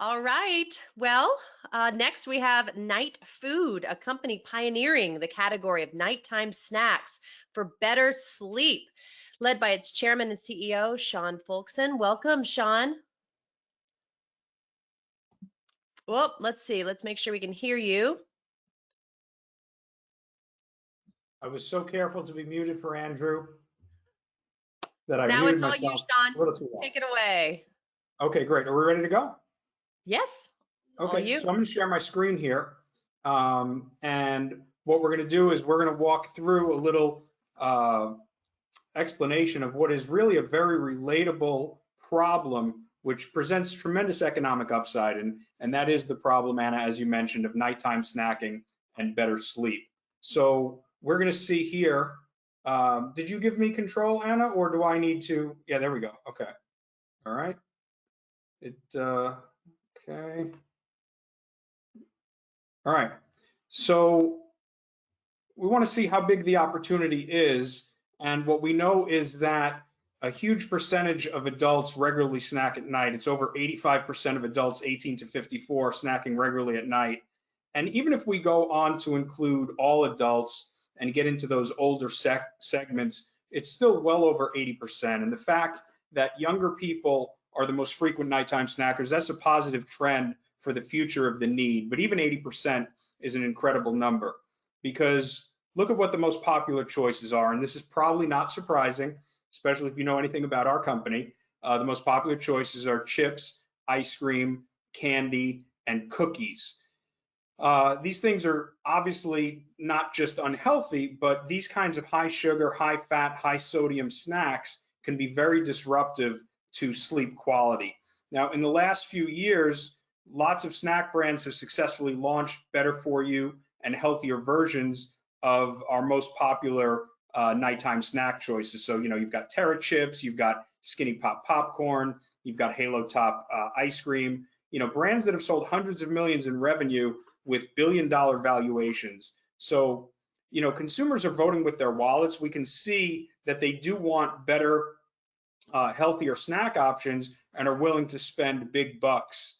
All right. Well, next we have Night Food, a company pioneering the category of nighttime snacks for better sleep, led by its chairman and CEO, Sean Folkson. Welcome, Sean. Well, let's see. Let's make sure we can hear you. I was so careful to be muted for Andrew that I Now muted it's all you, myself Sean. a little too long. Take it away. Okay, great. Are we ready to go? Yes. All Okay, you. so I'm going to share my screen here. And what we're going to do is we're going to walk through a little explanation of what is really a very relatable problem, which presents tremendous economic upside. And that is the problem, Anna, as you mentioned, of nighttime snacking and better sleep. So we're going to see here. Did you give me control, Anna, or do I need to? Yeah, there we go. Okay. All right. Okay. All right. So we want to see how big the opportunity is. And what we know is that a huge percentage of adults regularly snack at night. It's over 85% of adults 18 to 54 snacking regularly at night. And even if we go on to include all adults and get into those older segments, it's still well over 80%. And the fact that younger people are the most frequent nighttime snackers, that's a positive trend for the future of the need. But even 80% is an incredible number, because look at what the most popular choices are. And this is probably not surprising, especially if you know anything about our company. The most popular choices are chips, ice cream, candy, and cookies. These things are obviously not just unhealthy, but these kinds of high sugar, high fat, high sodium snacks can be very disruptive to sleep quality. Now, in the last few years, lots of snack brands have successfully launched better for you and healthier versions of our most popular nighttime snack choices. So, you've got Terra chips, you've got Skinny Pop popcorn, you've got Halo Top ice cream, brands that have sold hundreds of millions in revenue with billion-dollar valuations. So, consumers are voting with their wallets. We can see that they do want better, healthier snack options and are willing to spend big bucks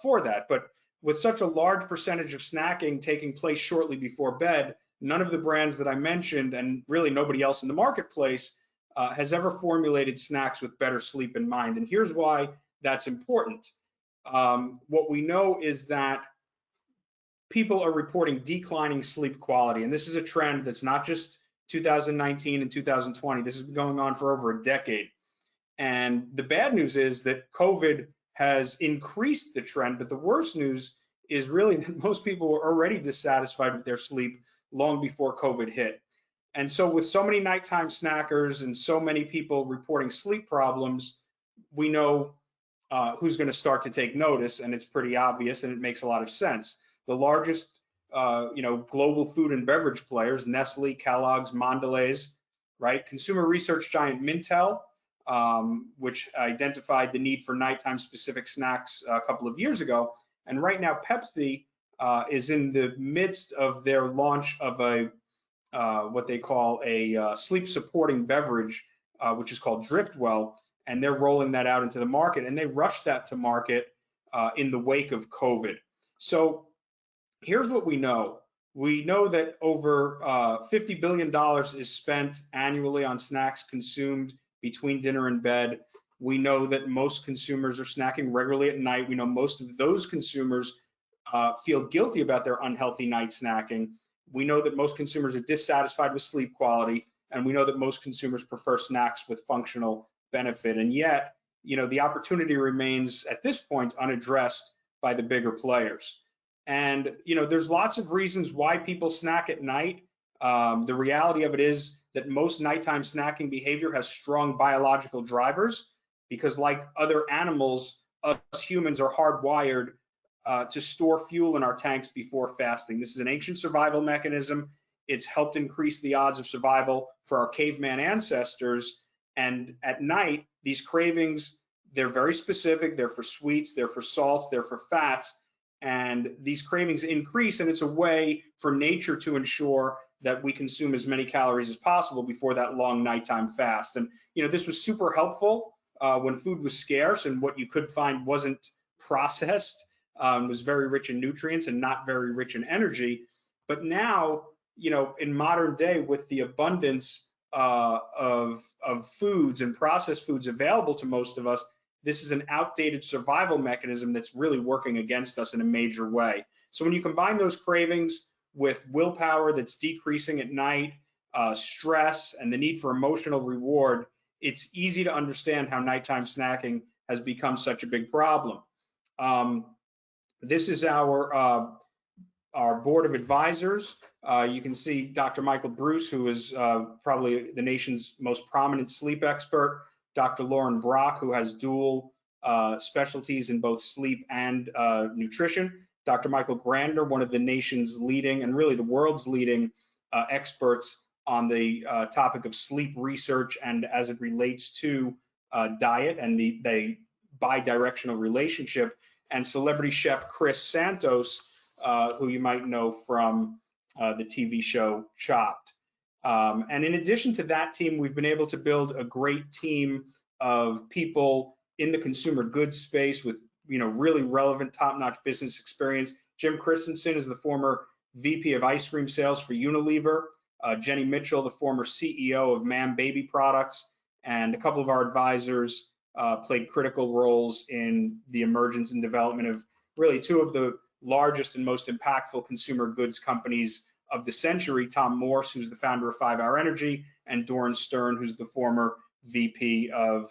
for that. But with such a large percentage of snacking taking place shortly before bed, none of the brands that I mentioned, and really nobody else in the marketplace, has ever formulated snacks with better sleep in mind. And here's why that's important. What we know is that people are reporting declining sleep quality. And this is a trend that's not just 2019 and 2020. This has been going on for over a decade. And the bad news is that COVID has increased the trend, but the worst news is really that most people were already dissatisfied with their sleep long before COVID hit. And so with so many nighttime snackers and so many people reporting sleep problems, we know who's going to start to take notice, and it's pretty obvious, and it makes a lot of sense. The largest global food and beverage players, Nestle, Kellogg's, Mondelez, right? Consumer research giant Mintel, which identified the need for nighttime specific snacks a couple of years ago. And right now, Pepsi is in the midst of their launch of what they call a sleep supporting beverage, which is called Driftwell, and they're rolling that out into the market. And they rushed that to market in the wake of COVID. So here's what we know. We know that over $50 billion is spent annually on snacks consumed between dinner and bed. We know that most consumers are snacking regularly at night. We know most of those consumers feel guilty about their unhealthy night snacking. We know that most consumers are dissatisfied with sleep quality, and we know that most consumers prefer snacks with functional benefit. And yet, the opportunity remains at this point unaddressed by the bigger players. And, there's lots of reasons why people snack at night. The reality of it is that most nighttime snacking behavior has strong biological drivers, because like other animals, us humans are hardwired to store fuel in our tanks before fasting. This is an ancient survival mechanism. It's helped increase the odds of survival for our caveman ancestors. And at night, these cravings, they're very specific. They're for sweets, they're for salts, they're for fats. And these cravings increase, and it's a way for nature to ensure that we consume as many calories as possible before that long nighttime fast. And this was super helpful when food was scarce and what you could find wasn't processed, was very rich in nutrients and not very rich in energy. But now, in modern day, with the abundance of foods and processed foods available to most of us, this is an outdated survival mechanism that's really working against us in a major way. So when you combine those cravings with willpower that's decreasing at night, stress, and the need for emotional reward, it's easy to understand how nighttime snacking has become such a big problem. This is our board of advisors. You can see Dr. Michael Bruce, who is probably the nation's most prominent sleep expert, Dr. Lauren Brock, who has dual specialties in both sleep and nutrition, Dr. Michael Grander, one of the nation's leading and really the world's leading experts on the topic of sleep research and as it relates to diet and the bi-directional relationship, and celebrity chef Chris Santos, who you might know from the TV show Chopped. And in addition to that team, we've been able to build a great team of people in the consumer goods space with really relevant, top-notch business experience. Jim Christensen is the former VP of ice cream sales for Unilever. Jenny Mitchell, the former CEO of Man Baby Products, and a couple of our advisors played critical roles in the emergence and development of really two of the largest and most impactful consumer goods companies of the century, Tom Morse, who's the founder of 5 Hour Energy, and Doran Stern, who's the former VP of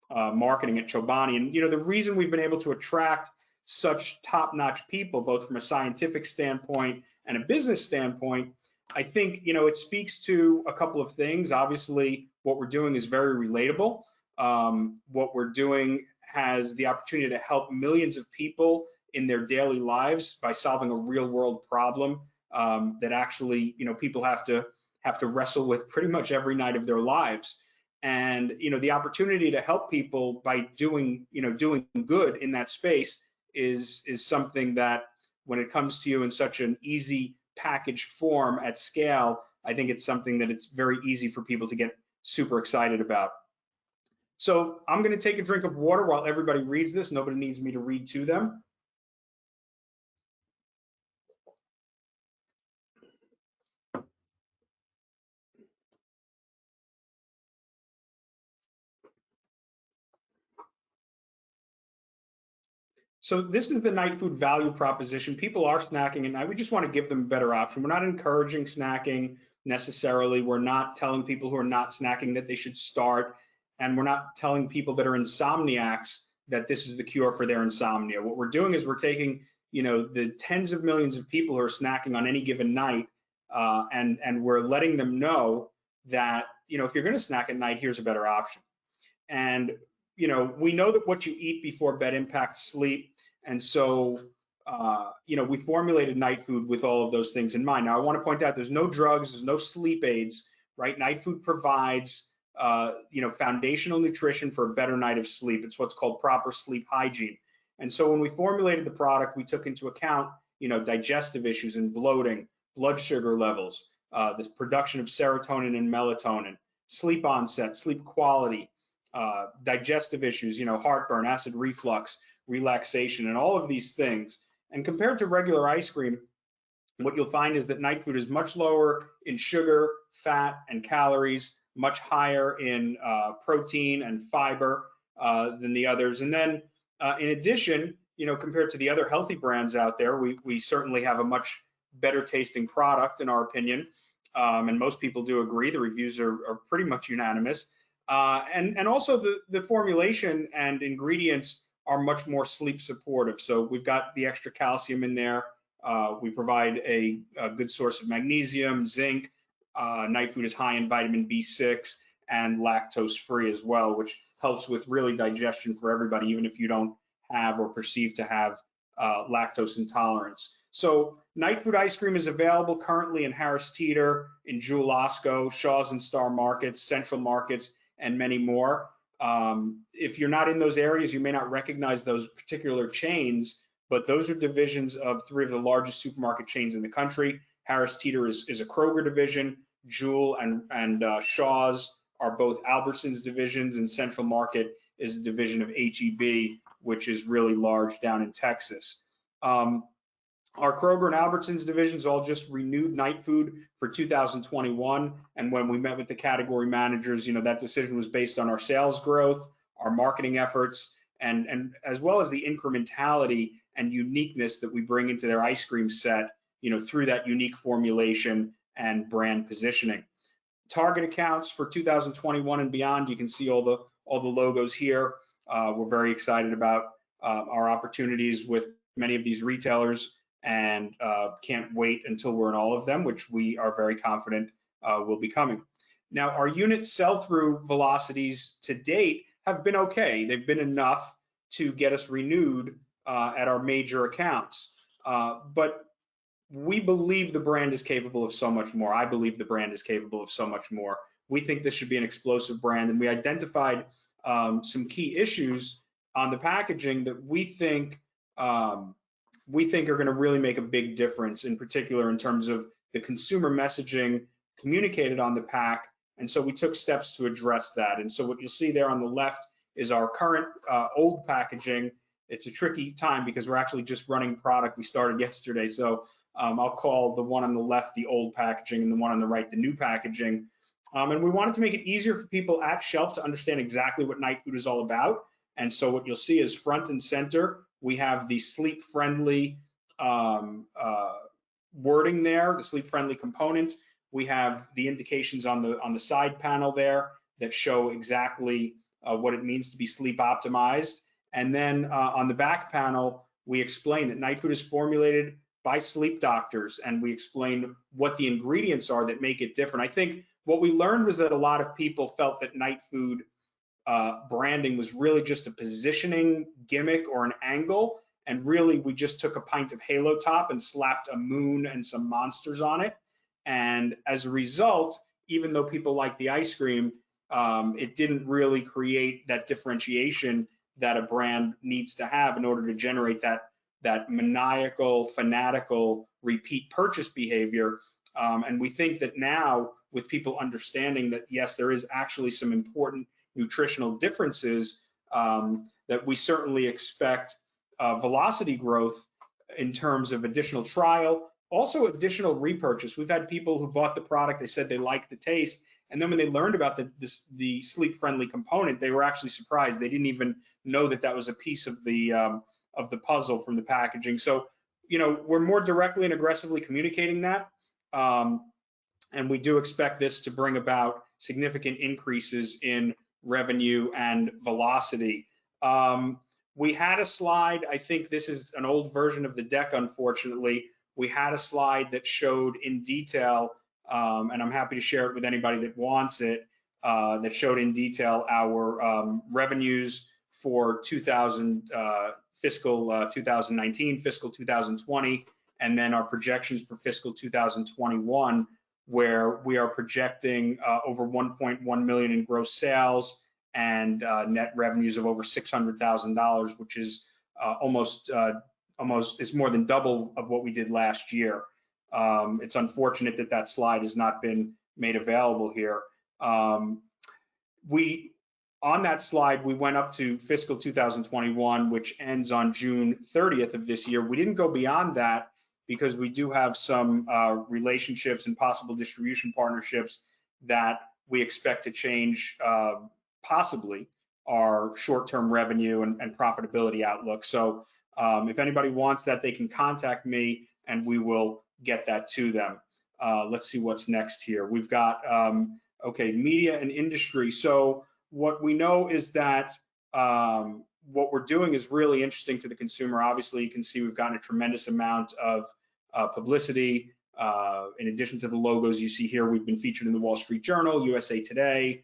marketing at Chobani. And the reason we've been able to attract such top-notch people, both from a scientific standpoint and a business standpoint, I think it speaks to a couple of things. Obviously, what we're doing is very relatable. What we're doing has the opportunity to help millions of people in their daily lives by solving a real-world problem that actually people have to wrestle with pretty much every night of their lives. And the opportunity to help people by doing good in that space is something that, when it comes to you in such an easy packaged form at scale, I think it's something that it's very easy for people to get super excited about. So I'm going to take a drink of water while everybody reads this. Nobody needs me to read to them. So this is the night food value proposition. People are snacking at night. We just want to give them a better option. We're not encouraging snacking necessarily. We're not telling people who are not snacking that they should start. And we're not telling people that are insomniacs that this is the cure for their insomnia. What we're doing is we're taking, the tens of millions of people who are snacking on any given night, and we're letting them know that, if you're going to snack at night, here's a better option. And we know that what you eat before bed impacts sleep. And so, we formulated night food with all of those things in mind. Now, I want to point out there's no drugs, there's no sleep aids, right? Night food provides, foundational nutrition for a better night of sleep. It's what's called proper sleep hygiene. And so when we formulated the product, we took into account, digestive issues and bloating, blood sugar levels, the production of serotonin and melatonin, sleep onset, sleep quality, digestive issues, heartburn, acid reflux, relaxation, and all of these things. And compared to regular ice cream, what you'll find is that night food is much lower in sugar, fat, and calories, much higher in protein and fiber than the others. And then in addition, compared to the other healthy brands out there, we certainly have a much better tasting product in our opinion. And most people do agree. The reviews are pretty much unanimous. And also the formulation and ingredients are much more sleep supportive. So we've got the extra calcium in there. We provide a good source of magnesium, zinc. Night food is high in vitamin B6 and lactose free as well, which helps with really digestion for everybody, even if you don't have or perceive to have lactose intolerance. So night food ice cream is available currently in Harris Teeter, in Jewel Osco, Shaw's and Star Markets, Central Markets, and many more. If you're not in those areas, you may not recognize those particular chains, but those are divisions of 3 of the largest supermarket chains in the country. Harris Teeter is a Kroger division. Jewel and Shaw's are both Albertsons divisions, and Central Market is a division of HEB, which is really large down in Texas. Our Kroger and Albertsons divisions all just renewed night food for 2021. And when we met with the category managers, that decision was based on our sales growth, our marketing efforts, and as well as the incrementality and uniqueness that we bring into their ice cream set, through that unique formulation and brand positioning. Target accounts for 2021 and beyond, you can see all the logos here. We're very excited about our opportunities with many of these retailers, and can't wait until we're in all of them, which we are very confident will be coming. Now, our unit sell-through velocities to date have been okay. They've been enough to get us renewed at our major accounts. But we believe the brand is capable of so much more. I believe the brand is capable of so much more. We think this should be an explosive brand, and we identified some key issues on the packaging that we think are going to really make a big difference, in particular in terms of the consumer messaging communicated on the pack. And so we took steps to address that. And so what you'll see there on the left is our current old packaging. It's a tricky time because we're actually just running product. We started yesterday. So I'll call the one on the left the old packaging and the one on the right the new packaging. And we wanted to make it easier for people at shelf to understand exactly what night food is all about. And so what you'll see is front and center, we have the sleep-friendly wording there, the sleep-friendly component. We have the indications on the side panel there that show exactly what it means to be sleep optimized. And then on the back panel, we explain that night food is formulated by sleep doctors, and we explain what the ingredients are that make it different. I think what we learned was that a lot of people felt that night food branding was really just a positioning gimmick or an angle, and really we just took a pint of Halo Top and slapped a moon and some monsters on it. And as a result, even though people like the ice cream, it didn't really create that differentiation that a brand needs to have in order to generate that maniacal, fanatical repeat purchase behavior. And we think that now, with people understanding that yes, there is actually some important nutritional differences, that we certainly expect velocity growth in terms of additional trial, also additional repurchase. We've had people who bought the product, they said they liked the taste, and then when they learned about the sleep-friendly component, they were actually surprised. They didn't even know that was a piece of the puzzle from the packaging. So, we're more directly and aggressively communicating that, and we do expect this to bring about significant increases in revenue and velocity. We had a slide, I think this is an old version of the deck, unfortunately. We had a slide that showed in detail, and I'm happy to share it with anybody that wants it, that showed in detail our revenues for fiscal 2019, fiscal 2020, and then our projections for fiscal 2021, where we are projecting over 1.1 million in gross sales and net revenues of over $600,000, which is almost it's more than double of what we did last year. It's unfortunate that slide has not been made available here. On that slide, we went up to fiscal 2021, which ends on June 30th of this year. We didn't go beyond that because we do have some relationships and possible distribution partnerships that we expect to change possibly our short-term revenue and profitability outlook. So if anybody wants that, they can contact me and we will get that to them. Let's see what's next here. We've got, okay, media and industry. So what we know is that what we're doing is really interesting to the consumer. Obviously, you can see we've gotten a tremendous amount of publicity. In addition to the logos you see here, we've been featured in the Wall Street Journal, USA Today,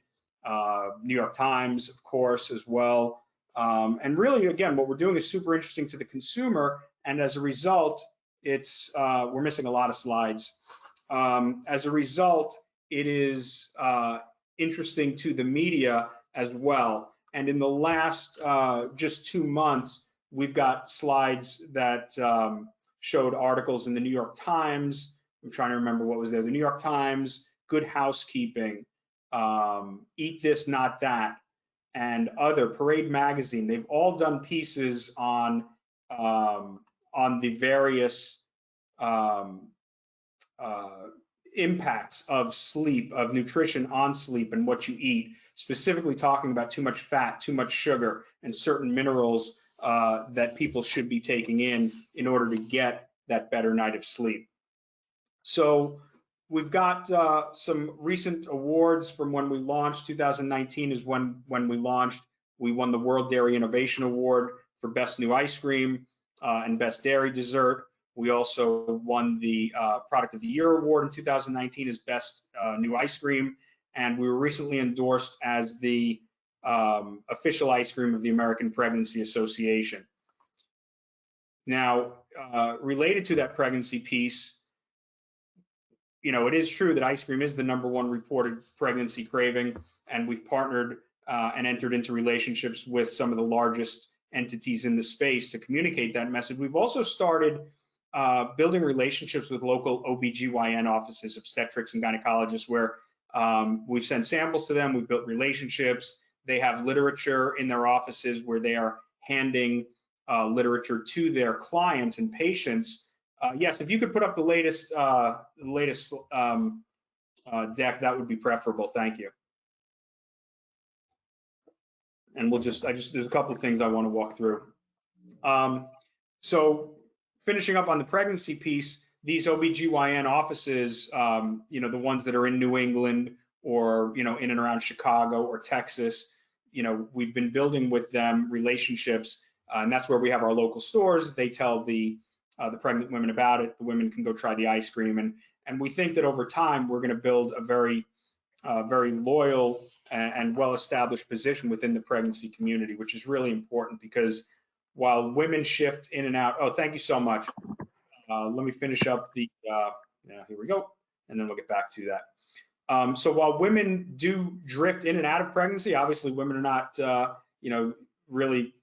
New York Times, of course, as well. And really, again, what we're doing is super interesting to the consumer. And as a result, we're missing a lot of slides. As a result, it is interesting to the media as well. And in the last just 2 months, we've got slides that showed articles in the New York Times. I'm trying to remember what was there. The New York Times, Good Housekeeping, Eat This, Not That, and other, Parade Magazine, they've all done pieces on the various um, impacts of sleep, of nutrition on sleep and what you eat, specifically talking about too much fat, too much sugar, and certain minerals that people should be taking in order to get that better night of sleep. So we've got some recent awards from when we launched. 2019 is when we launched. We won the World Dairy Innovation Award for Best New Ice Cream and Best Dairy Dessert. We also won the Product of the Year Award in 2019 as Best New Ice Cream. And we were recently endorsed as the official ice cream of the American Pregnancy Association. Now, related to that pregnancy piece, it is true that ice cream is the #1 reported pregnancy craving, and we've partnered and entered into relationships with some of the largest entities in the space to communicate that message. We've also started building relationships with local OBGYN offices, obstetrics and gynecologists, where we've sent samples to them, we've built relationships. They have literature in their offices where they are handing literature to their clients and patients. Yes, if you could put up the latest deck, that would be preferable. Thank you. And there's a couple of things I want to walk through. So finishing up on the pregnancy piece, these OBGYN offices, the ones that are in New England or, in and around Chicago or Texas, we've been building with them relationships, and that's where we have our local stores. They tell the pregnant women about it. The women can go try the ice cream, and we think that over time we're going to build a very loyal and well-established position within the pregnancy community, which is really important because while women shift in and out, oh, thank you so much. Let me finish up here we go, and then we'll get back to that. So while women do drift in and out of pregnancy, obviously women are not, really,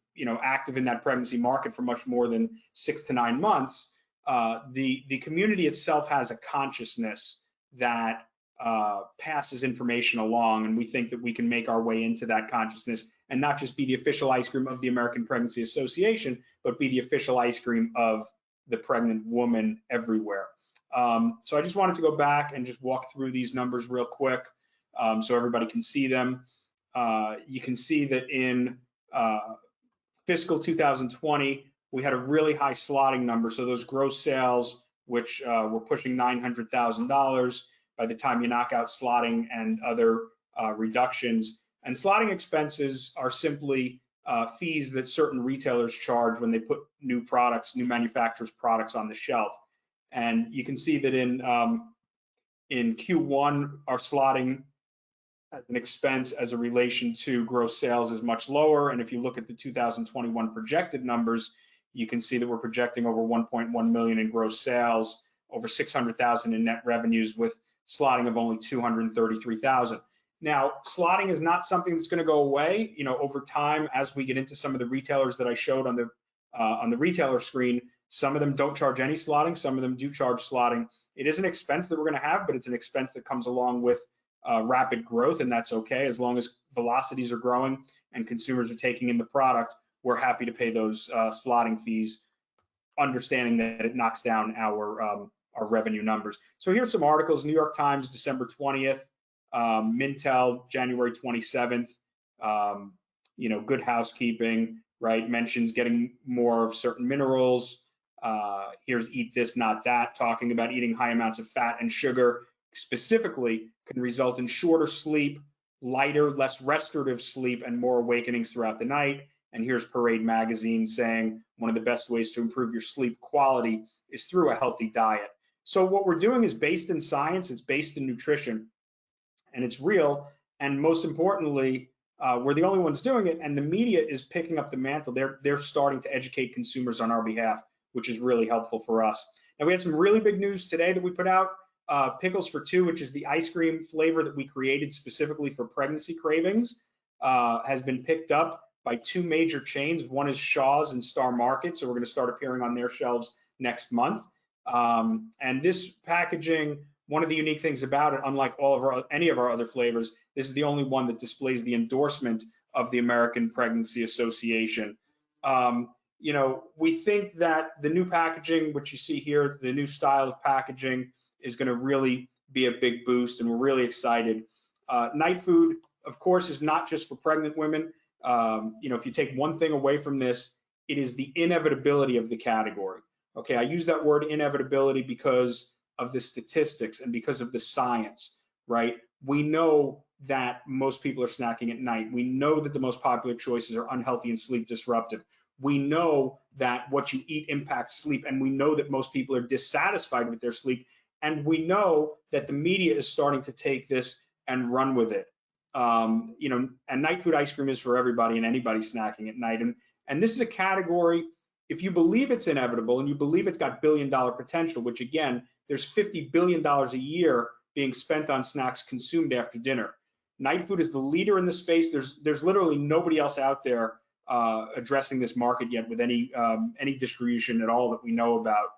active in that pregnancy market for much more than 6 to 9 months. The community itself has a consciousness that passes information along, and we think that we can make our way into that consciousness and not just be the official ice cream of the American Pregnancy Association, but be the official ice cream of the pregnant woman everywhere. So I just wanted to go back and just walk through these numbers real quick so everybody can see them. You can see that in fiscal 2020, we had a really high slotting number. So those gross sales, which were pushing $900,000 by the time you knock out slotting and other reductions. And slotting expenses are simply fees that certain retailers charge when they put new manufacturers' products on the shelf. And you can see that in Q1, our slotting as an expense as a relation to gross sales is much lower. And if you look at the 2021 projected numbers, you can see that we're projecting over 1.1 million in gross sales, over 600,000 in net revenues with slotting of only 233,000. Now, slotting is not something that's going to go away. Over time, as we get into some of the retailers that I showed on the retailer screen, some of them don't charge any slotting, some of them do charge slotting. It is an expense that we're going to have, but it's an expense that comes along with rapid growth, and that's okay. As long as velocities are growing and consumers are taking in the product, we're happy to pay those slotting fees, understanding that it knocks down our revenue numbers. So here's some articles: New York Times, December 20th, Mintel, January 27th. Good Housekeeping, right, mentions getting more of certain minerals. Here's Eat This, Not That, talking about eating high amounts of fat and sugar specifically can result in shorter sleep, lighter, less restorative sleep, and more awakenings throughout the night. And here's Parade Magazine saying one of the best ways to improve your sleep quality is through a healthy diet. So what we're doing is based in science, it's based in nutrition, and it's real. And most importantly, we're the only ones doing it, and the media is picking up the mantle. They're starting to educate consumers on our behalf, which is really helpful for us. Now, we had some really big news today that we put out. Pickles for Two, which is the ice cream flavor that we created specifically for pregnancy cravings, has been picked up by 2 major chains. One is Shaw's and Star Market, so we're going to start appearing on their shelves next month. And this packaging, one of the unique things about it, unlike any of our other flavors, this is the only one that displays the endorsement of the American Pregnancy Association. We think that the new packaging, which you see here, the new style of packaging is going to really be a big boost, and we're really excited. Night food, of course, is not just for pregnant women. If you take one thing away from this, it is the inevitability of the category. Okay, I use that word inevitability because of the statistics and because of the science, right? We know that most people are snacking at night. We know that the most popular choices are unhealthy and sleep disruptive. We know that what you eat impacts sleep, and we know that most people are dissatisfied with their sleep, and we know that the media is starting to take this and run with it. And night food ice cream is for everybody and anybody snacking at night. And this is a category, if you believe it's inevitable and you believe it's got billion-dollar potential, which again, there's $50 billion a year being spent on snacks consumed after dinner. Night food is the leader in the space. There's literally nobody else out there addressing this market yet with any distribution at all that we know about.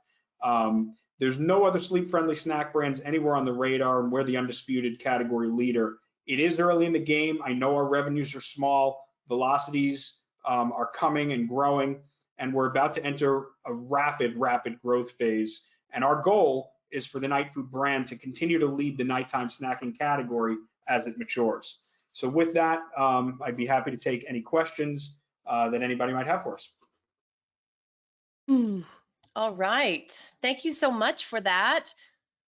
There's no other sleep-friendly snack brands anywhere on the radar, and we're the undisputed category leader. It is early in the game. I know our revenues are small. Velocities are coming and growing, and we're about to enter a rapid growth phase. And our goal is for the Night Food brand to continue to lead the nighttime snacking category as it matures. So with that, I'd be happy to take any questions that anybody might have for us. All right. Thank you so much for that.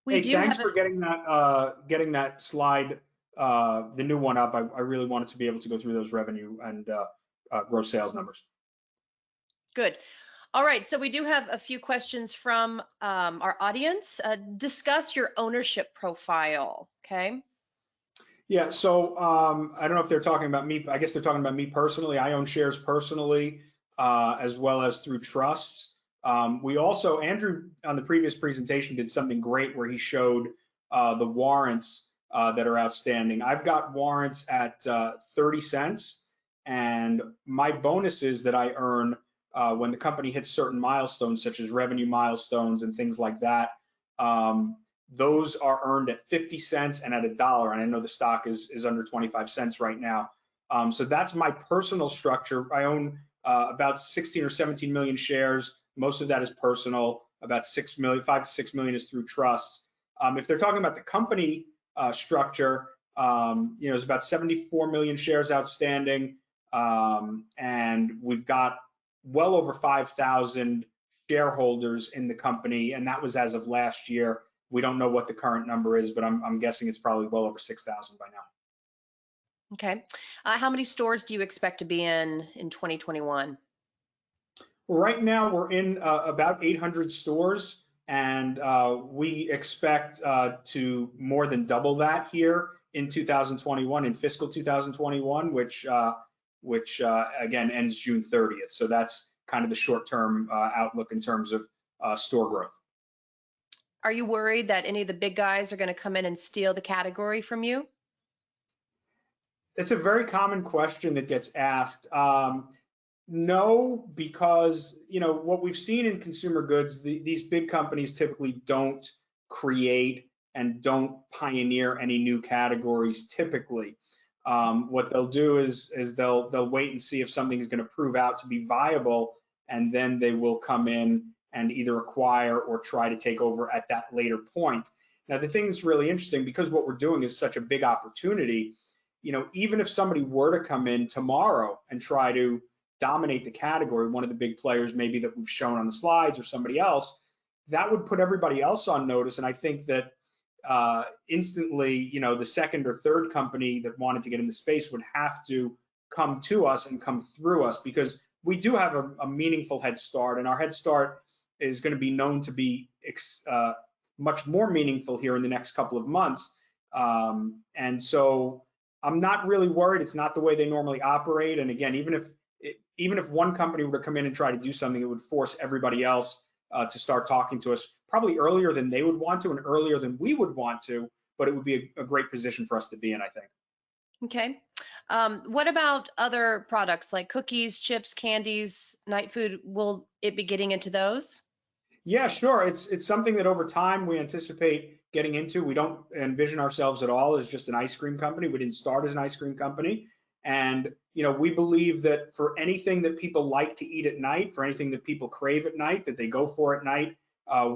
Thanks for getting that slide, the new one up. I really wanted to be able to go through those revenue and gross sales numbers. Good. All right, so we do have a few questions from our audience. Discuss your ownership profile, okay? Yeah, so I don't know if they're talking about me. I guess they're talking about me personally. I own shares personally, as well as through trusts. We also, Andrew on the previous presentation did something great where he showed the warrants that are outstanding. I've got warrants at 30 cents, and my bonuses that I earn when the company hits certain milestones, such as revenue milestones and things like that, those are earned at 50 cents and at $1. And I know the stock is under 25 cents right now. So that's my personal structure. I own about 16 or 17 million shares. Most of that is personal. About 5 to 6 million is through trusts. If they're talking about the company structure, there's about 74 million shares outstanding, and we've got well over 5,000 shareholders in the company, and that was as of last year. We don't know what the current number is, but I'm guessing it's probably well over 6,000 by now. Okay. How many stores do you expect to be in 2021? Right now, we're in about 800 stores, and we expect to more than double that here in 2021, in fiscal 2021, which again ends June 30th. So that's kind of the short-term outlook in terms of store growth. Are you worried that any of the big guys are going to come in and steal the category from you? It's a very common question that gets asked. No, because what we've seen in consumer goods, these big companies typically don't create and don't pioneer any new categories typically. What they'll do is they'll wait and see if something is going to prove out to be viable, and then they will come in and either acquire or try to take over at that later point. Now, the thing that's really interesting, because what we're doing is such a big opportunity, even if somebody were to come in tomorrow and try to dominate the category, one of the big players maybe that we've shown on the slides or somebody else, that would put everybody else on notice. And I think that instantly, the second or third company that wanted to get in the space would have to come to us and come through us, because we do have a meaningful head start, and our head start is going to be known to be much more meaningful here in the next couple of months. And so I'm not really worried. It's not the way they normally operate. And again, even if one company were to come in and try to do something, it would force everybody else to start talking to us probably earlier than they would want to and earlier than we would want to, but it would be a great position for us to be in, I think. Okay. What about other products like cookies, chips, candies, night food? Will it be getting into those? Yeah, sure. It's something that over time we anticipate getting into. We don't envision ourselves at all as just an ice cream company. We didn't start as an ice cream company. And we believe that for anything that people like to eat at night, for anything that people crave at night, that they go for at night,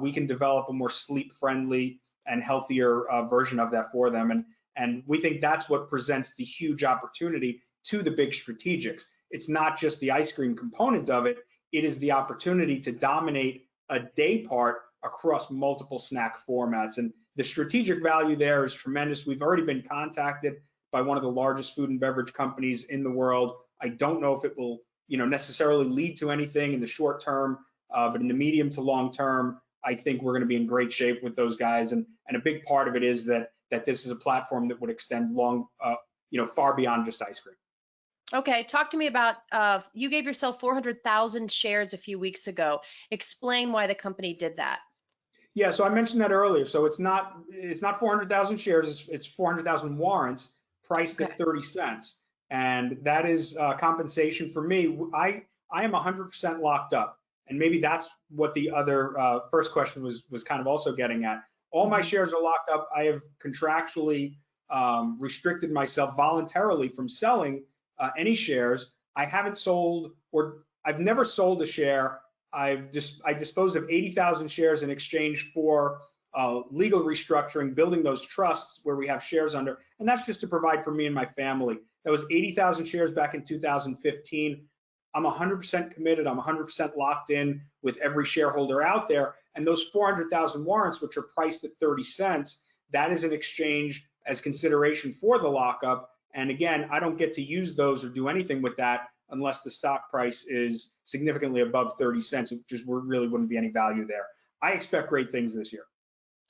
we can develop a more sleep-friendly and healthier version of that for them. And we think that's what presents the huge opportunity to the big strategics. It's not just the ice cream component of it, it is the opportunity to dominate a day part across multiple snack formats. And the strategic value there is tremendous. We've already been contacted by one of the largest food and beverage companies in the world. I don't know if it will, necessarily lead to anything in the short term, but in the medium to long term, I think we're going to be in great shape with those guys. And a big part of it is that this is a platform that would extend long, far beyond just ice cream. Okay, talk to me about, you gave yourself 400,000 shares a few weeks ago. Explain why the company did that. Yeah, so I mentioned that earlier. So it's not 400,000 shares, it's 400,000 warrants priced at 30 cents. And that is compensation for me. I am 100% locked up. And maybe that's what the other first question was kind of also getting at. All my shares are locked up. I have contractually restricted myself voluntarily from selling any shares. I haven't sold, or I've never sold a share. I disposed of 80,000 shares in exchange for legal restructuring, building those trusts where we have shares under, and that's just to provide for me and my family. That was 80,000 shares back in 2015. I'm 100% committed. I'm 100% locked in with every shareholder out there. And those 400,000 warrants, which are priced at 30 cents, that is an exchange as consideration for the lockup. And again, I don't get to use those or do anything with that unless the stock price is significantly above 30 cents, which just really wouldn't be any value there. I expect great things this year.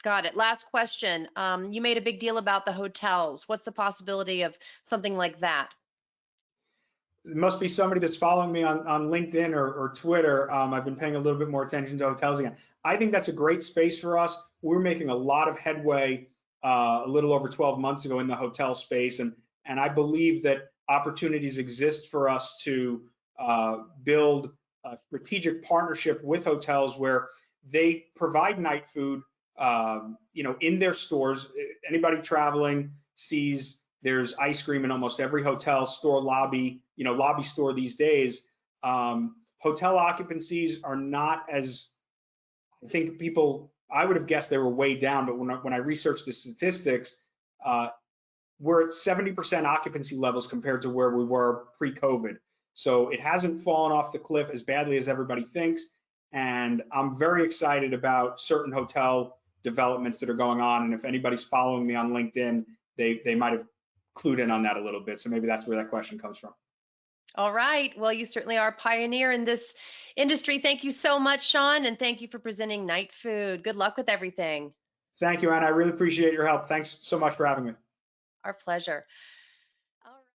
Got it. Last question. You made a big deal about the hotels. What's the possibility of something like that? It must be somebody that's following me on LinkedIn or Twitter. I've been paying a little bit more attention to hotels again. I think that's a great space for us. We're making a lot of headway a little over 12 months ago in the hotel space, and I believe that opportunities exist for us to build a strategic partnership with hotels where they provide night food, in their stores. Anybody traveling sees there's ice cream in almost every hotel store lobby, lobby store these days. Hotel occupancies are not as, I think I would have guessed they were way down, but when I researched the statistics, we're at 70% occupancy levels compared to where we were pre-COVID. So it hasn't fallen off the cliff as badly as everybody thinks. And I'm very excited about certain hotel developments that are going on. And if anybody's following me on LinkedIn, they might have clued in on that a little bit. So maybe that's where that question comes from. All right. Well, you certainly are a pioneer in this industry. Thank you so much, Sean, and thank you for presenting Night Food. Good luck with everything. Thank you, Anna. I really appreciate your help. Thanks so much for having me. Our pleasure.